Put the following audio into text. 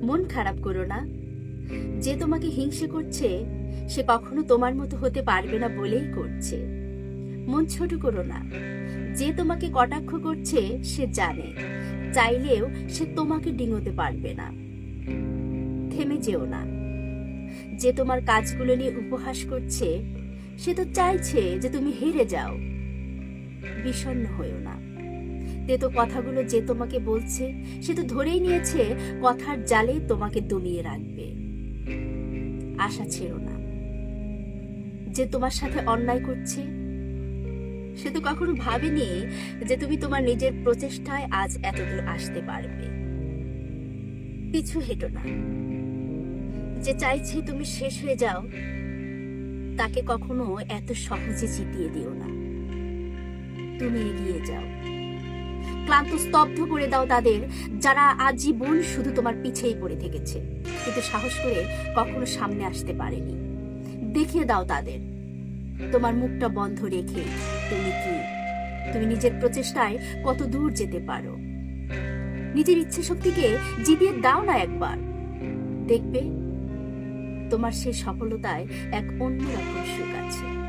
মন খারাপ করো না। যে তোমাকে হিংসে করছে সে কখনো তোমার মতো হতে পারবে না বলেই করছে। মন ছোট করো না। যে তোমাকে কটাক্ষ করছে সে জানে চাইলেও সে তোমাকে ডিঙোতে পারবে না। থেমে যেও না। যে তোমার কাজগুলো নিয়ে উপহাস করছে সে তো চাইছে যে তুমি হেরে যাও। বিষণ্ণ হয়েও না। তেতো কথাগুলো যে তোমাকে বলছে সে তো ধরেই নিয়েছে কথার জালে তোমাকে দমিয়ে রাখবে। আশা ছেড়ো না। যে তোমার সাথে অন্যায় করছে সে তো কখনো ভাবেনি যে তুমি তোমার নিজের প্রচেষ্টায় আজ এতদূর আসতে পারবে। পিছু হেঁটো না। যে চাইছে তুমি শেষ হয়ে যাও তাকে কখনো এত সহজে জিতিয়ে দিও না। তুমি এগিয়ে যাও। ক্লান্ত স্তব্ধ করে দাও তাদের যারা আজীবন শুধু তোমার পিছেই পড়ে থেকেছে কিন্তু সাহস করে কখনো সামনে আসতে পারেনি। দেখিয়ে দাও তাদের তোমার মুখটা বন্ধ রেখে তুমি নিজের প্রচেষ্টায় কত দূর যেতে পারো। নিজের ইচ্ছে শক্তিকে জিতিয়ে দাও না একবার। দেখবে তোমার সেই সফলতায় এক অন্যরকম সুখ আছে।